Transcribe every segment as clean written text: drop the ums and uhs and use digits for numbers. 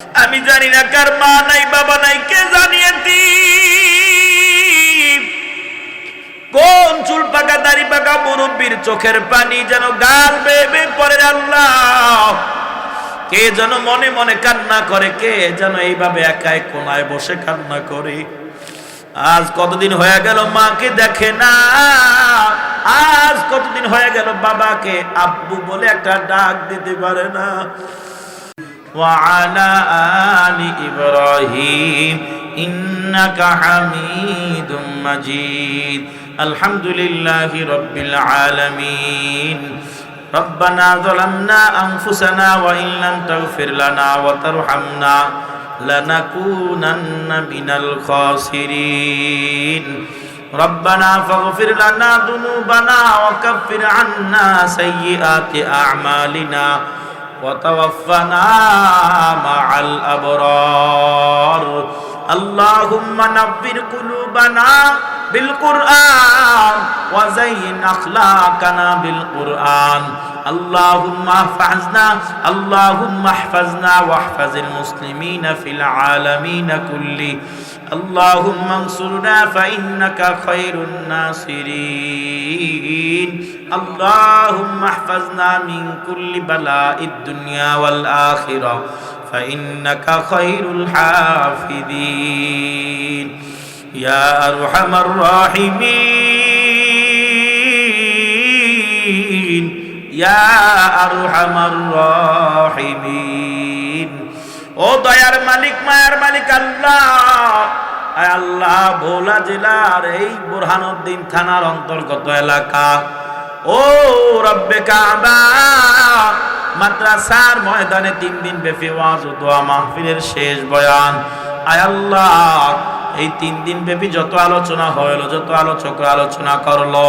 আমি জানি না কার মা নাই বাবা নাই, কে জানিয়েছি কোন চুল পাকা দাড়ি পাকা মুরব্বীর চোখের পানি যেন গাল বেয়ে বেয়ে পড়ে। আল্লাহ, কে যেন মনে মনে কান্না করে, কে যেন এইভাবে একাই কোনায় বসে কান্না করে। আজ কতদিন হয়ে গেল মাকে দেখে না, আজ কতদিন হয়ে গেল বাবাকে আব্বু বলে একটা ডাক দিতে পারে না। وعلى آل إبراهيم إنك حميد مجيد الحمد لله رب العالمين ربنا ظلمنا أنفسنا وإن لم تغفر لنا وترحمنا لنكونن من الخاسرين ربنا فاغفر لنا ذنوبنا وكفر عنا سيئات أعمالنا وتوفنا مع الأبرار اللهم نبّر قلوبنا بالقرآن وزين أخلاقنا بالقرآن اللهم احفظنا واحفظ المسلمين في العالمين كله اللهم انصرنا فإنك خير الناصرين اللهم احفظنا من كل بلاء الدنيا والآخرة فإنك خير الحافظين يا أرحم الراحمين يا أرحم الراحمين ও দয়ার মালিক মায়ার মালিক আল্লাহ, আয় আল্লাহ, ভোলা জেলার এই বুরহানুদ্দিন থানার অন্তর্গত এলাকা ও রব্বে কাবা মাদ্রাসার ময়দানে 3 দিন ব্যাপী ওয়াজ ও দোয়া মাহফিলের শেষ বয়ান। আয় আল্লাহ, এই 3 দিন ব্যাপী যত আলোচনা হলো, যত আলোচকরা আলোচনা করলো,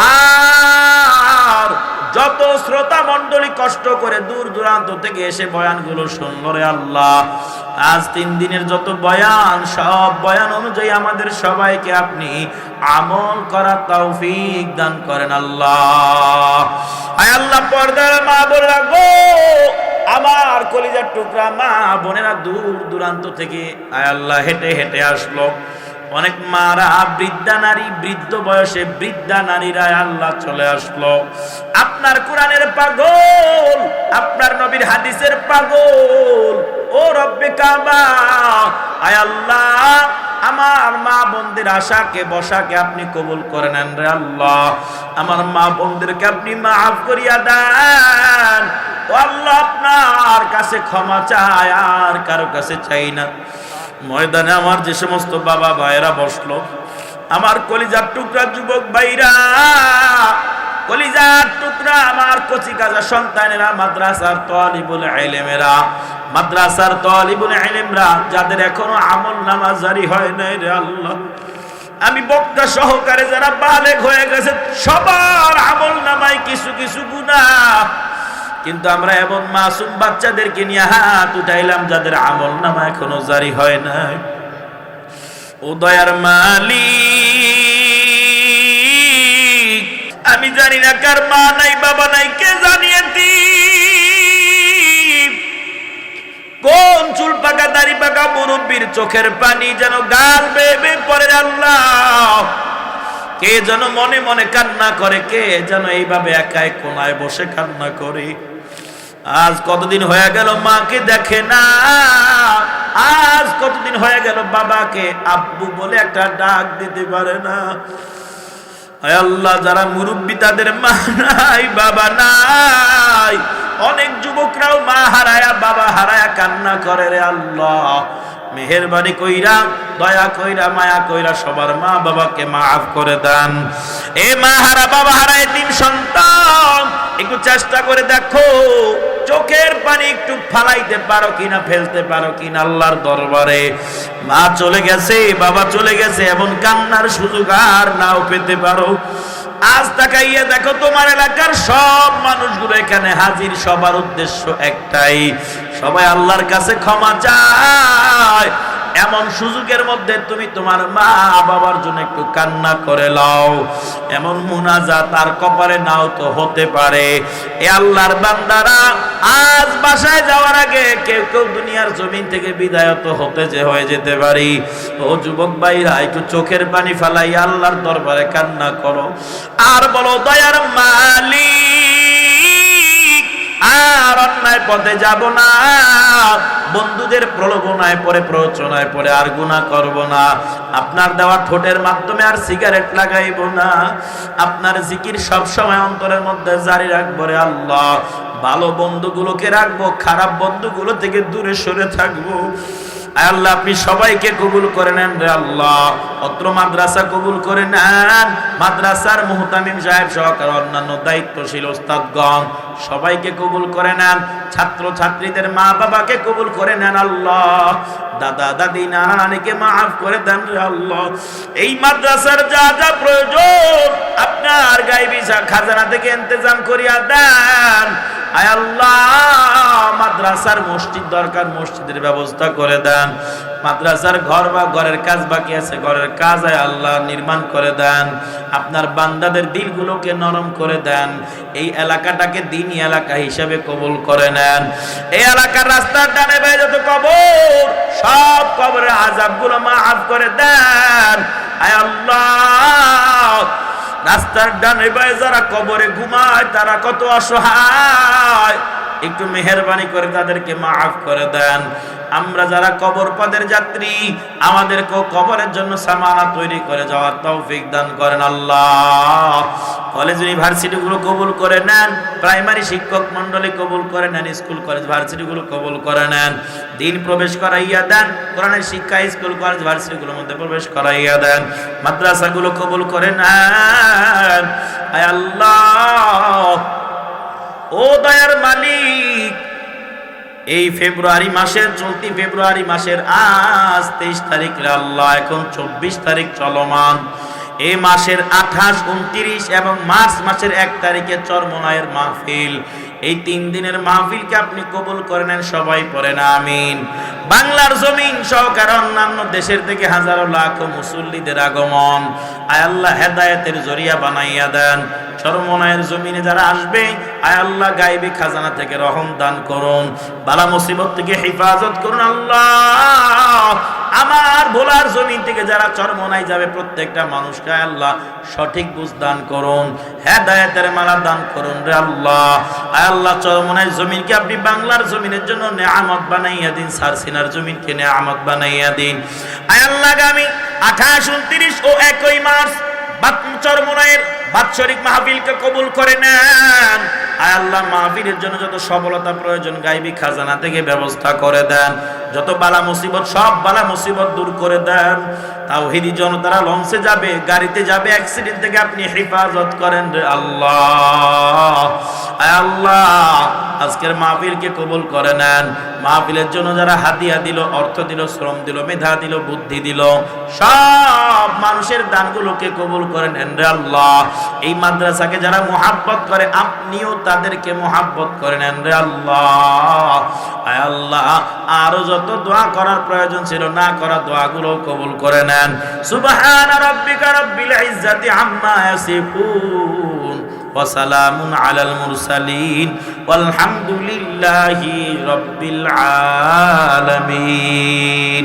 আর যত শ্রোতা মণ্ডলী কষ্ট করে দূর দূরান্ত থেকে এসে বয়ানগুলো শুনলো রে আল্লাহ, আজ 3 দিনের যত বয়ান, সব বয়ান অনুযায়ী আমাদের সবাইকে আপনি আমল করার তৌফিক দান করেন আল্লাহ। আয় আল্লাহ, পর্দার মা বোনেরা গো, আমার কলিজার টুকরা মা বোনেরা দূর দূরান্ত থেকে আয় আল্লাহ হেঁটে হেঁটে আসলো। অনেক মারা বৃদ্ধা নারী, বৃদ্ধ বয়সে বৃদ্ধা নারীরা আল্লাহ চলে আসলো। আপনার কোরআনের পাগল, আপনার নবীর হাদিসের পাগল ও রব্বে কাবা, আয় আল্লাহ, আমার মা বোনদের আশাকে বসাকে আপনি কবুল করে নেন রে আল্লাহ। আমার মা বোনদেরকে আপনি মাফ করিয়া দেন ও আল্লাহ। আপনার কাছে ক্ষমা চাই, আর কারো কাছে চাই না। ময়দানে আমার যে সমস্ত বাবা ভাইয়েরা বসলো, আমার কলিজার টুকরা যুবক ভাইরা, কলিজার টুকরা আমার কচি কাজা সন্তানেরা, মাদ্রাসার তালিবুল ইলমেরা, মাদ্রাসার তালিবুল ইলমরা, যাদের এখনো আমল নামা জারি হয় নাই রে আল্লাহ, আমি বক্তা সহকারে যারা বালেগ হয়ে গেছে, সবার আমল নামায় কিছু কিছু গুনাহ, কিন্তু আমরা এমন মাসুম বাচ্চাদেরকে নিয়ে হাত উঠাইলাম যাদের আমল নামা এখনো জারি হয় নাই। ও দয়ার মালিক, আমি জানি না কার মা নাই বাবা নাই, কে জানিয়েছি কোন চুল পাকা দাড়ি পাকা মুরব্বীর চোখের পানি যেন গাল বেয়ে বেয়ে পড়ে। আল্লাহ, কে যেন মনে মনে কান্না করে, কে যেন এইভাবে একাই কোনায় বসে কান্না করে। আজ কতদিন হয়ে গেল মাকে দেখে না, আজ কতদিন হয়ে গেল বাবাকে আব্বু বলে একটা ডাক দিতে পারে না। আয় আল্লাহ, যারা মুরব্বী তাদের মা নাই বাবা নাই, অনেক যুবকরাও মা হারায়া বাবা হারায়া কান্না করে রে আল্লাহ। মেহেরবানি কইরা, দয়া কইরা, মায়া কইরা সবার মা বাবাকে মাফ করে দেন। এ মা হারা বাবা হারা এতিম সন্তান, একটু চেষ্টা করে দেখো চোখের পানি একটু ফালাইতে পারো কিনা, ফেলতে পারো কিনা আল্লাহর দরবারে। মা চলে গেছে, বাবা চলে গেছে, এমন কান্নার সুযোগ আর নাও পেতে পারো। আজ তাকাইয়া দেখো তোমার এলাকার সব মানুষগুলো এখানে হাজির, সবার উদ্দেশ্য একটাই, সবাই আল্লাহর কাছে ক্ষমা চায়। এমন সুযোগের মধ্যে তুমি তোমার মা বাবার জন্য একটু কান্না করে লাও। এমন মুনাজাত আর কপালে নাও তো হতে পারে। এ আল্লাহর বান্দারা, আজ বাসায় যাওয়ার আগে কেউ কেউ দুনিয়ার জমিন থেকে বিদায়ত হতে হয়ে যেতে পারি। ও যুবক ভাইরা, একটু চোখের পানি ফেলাই আল্লাহর দরবারে কান্না করো আর বলো, দয়ার মালিক, আর অন্যায় পথে যাব না, বন্ধুদের প্রলোভনায় পরে প্ররোচনায় পরে আর গুনাহ করব না, আপনার দেওয়া ঠোঁটের মাধ্যমে আর সিগারেট লাগাইব না, আপনার জিকির সব সময় অন্তরের মধ্যে জারি রাখবো রে আল্লাহ। ভালো বন্ধুগুলোকে রাখবো, খারাপ বন্ধুগুলো থেকে দূরে সরে থাকবো। আল্লাহ আপনি সবাইকে কবুল করে নেন রে আল্লাহ। অত্র মাদ্রাসা কবুল করে নেন, মাদ্রাসার মুহতামিম সাহেব সহকারে অন্যান্য দায়িত্বশীল ওস্তাদগণ সবাইকে কবুল করে নেন। ছাত্র ছাত্রীদের মা বাবাকে কবুল করে নেন আল্লাহ। দাদা দাদি নানা নানিকে মাফ করে দেন রে আল্লাহ। এই মাদ্রাসার যা যা প্রয়োজন আপনার গায়বী খাজানা থেকে ইন্তজাম করিয়া দেন। আয় আল্লাহ, মাদ্রাসার মসজিদ দরকার, মসজিদের ব্যবস্থা করে দেন। মাদ্রাসার ঘর বা ঘরের কাজ বাকি আছে, ঘরের কাজ আয় আল্লাহ নির্মাণ করে দেন। আপনার বান্দাদের দিলগুলোকে নরম করে দেন। এই এলাকাটাকে দ্বীনি এলাকা হিসাবে কবুল করে নেন। এই এলাকার রাস্তার ডানে বায়ে যত কবর, সব কবরের আযাবগুলো মাফ করে দেন। আয় আল্লাহ, রাস্তার ডানে বায়ে যারা কবরে ঘুমায় তারা কত অসহায়, একটু মেহেরবানি করে তাদেরকে মাফ করে দেন। আমরা যারা কবর পথের যাত্রী, আমাদেরকেও কবরের জন্য সামানা তৈরি করে যাওয়ার তৌফিক দান করেন আল্লাহ। কলেজ ইউনিভার্সিটি গুলো কবুল করে নেন, প্রাইমারি শিক্ষক মন্ডলী কবুল করে নেন, স্কুল কলেজ ভার্সিটি গুলো কবুল করে নেন। দিন প্রবেশ করাইয়া দেন, কোরআনের শিক্ষা স্কুল কলেজ ভার্সিটি গুলোর মধ্যে প্রবেশ করাইয়া দেন। মাদ্রাসা গুলো কবুল করে নেন। আয় আল্লাহ, ও দয়ার মালিক, এই ফেব্রুয়ারি মাসের, চলতি ফেব্রুয়ারি মাসের আজ 23 তারিখ রে আল্লাহ, এখন 24 তারিখ চলমান। এই মাসের 28, 29 এবং মার্চ মাসের 1 তারিখে চরমনায়ের মাহফিল। এই 3 দিনের মাহফিলকে আপনি কবুল করে নেন, সবাই পড়েন আমিন। বাংলার জমিন সহকারে অন্যান্য দেশের থেকে হাজারো লাখ মুসল্লিদের আগমন, আয় আল্লাহ হেদায়েতের জরিয়া বানাইয়া দেন। চরমনায়ের জমিনে যারা আসবে, আয় আল্লাহ গায়বী খাজানা থেকে রহম দান করুন, বালা মুসিবত থেকে হেফাজত করুন আল্লাহ। আমার ভোলার জমিন থেকে যারা চরমনায় যাবে প্রত্যেকটা মানুষকে আয় আল্লাহ সঠিক বুঝ দান করুন, হেদায়েতের মালা দান করুন রে আল্লাহ। আয় আল্লাহ, চরমনায় জমিনকে আপনি বাংলার জমিনের জন্য নেয়ামত বানাইয়া দিন, সারসিনার জমিনকে নেয়ামত বানাইয়া দিন। আয় আল্লাহ, আগামী 28, 29 ও 1 মার্চ চরমনায়ের বাৎসরিক মাহফিলকে কবুল করে নেন। আয় আল্লাহ, মাহফিলের জন্য যত সফলতা প্রয়োজন গায়বী খাজানা থেকে ব্যবস্থা করে দেন। যত বালা মুসিবত, সব বালা মুসিবত দূর করে দেন। তাওহীদি জনতারা লঞ্চে যাবে, গাড়িতে যাবে, অ্যাক্সিডেন্ট থেকে আপনি হেফাজত করেন রে আল্লাহ। আয় আল্লাহ, আজকের মাহফিলকে কবুল করে নেন। মাহফিলের জন্য যারা হাদিয়া দিল, অর্থ দিল, শ্রম দিল, মেধা দিল, বুদ্ধি দিল, সব মানুষের দানগুলোকে কবুল করে নেন রে আল্লাহ। এই মাদ্রাসাকে যারা মুহাব্বত করে, আপনিও তাদেরকে মুহাব্বত করে নেন রে আল্লাহ। আয় আল্লাহ, আরো যত দোয়া করার প্রয়োজন ছিল, না করা দোয়াগুলো কবুল করে নেন। সুবহানা রাব্বিকা রাব্বিল ইজ্জাতি আম্মা ইয়াসিফুন ওয়া সালামুন আলাল মুরসালিন ওয়ালহামদুলিল্লাহি রাব্বিল আলামিন।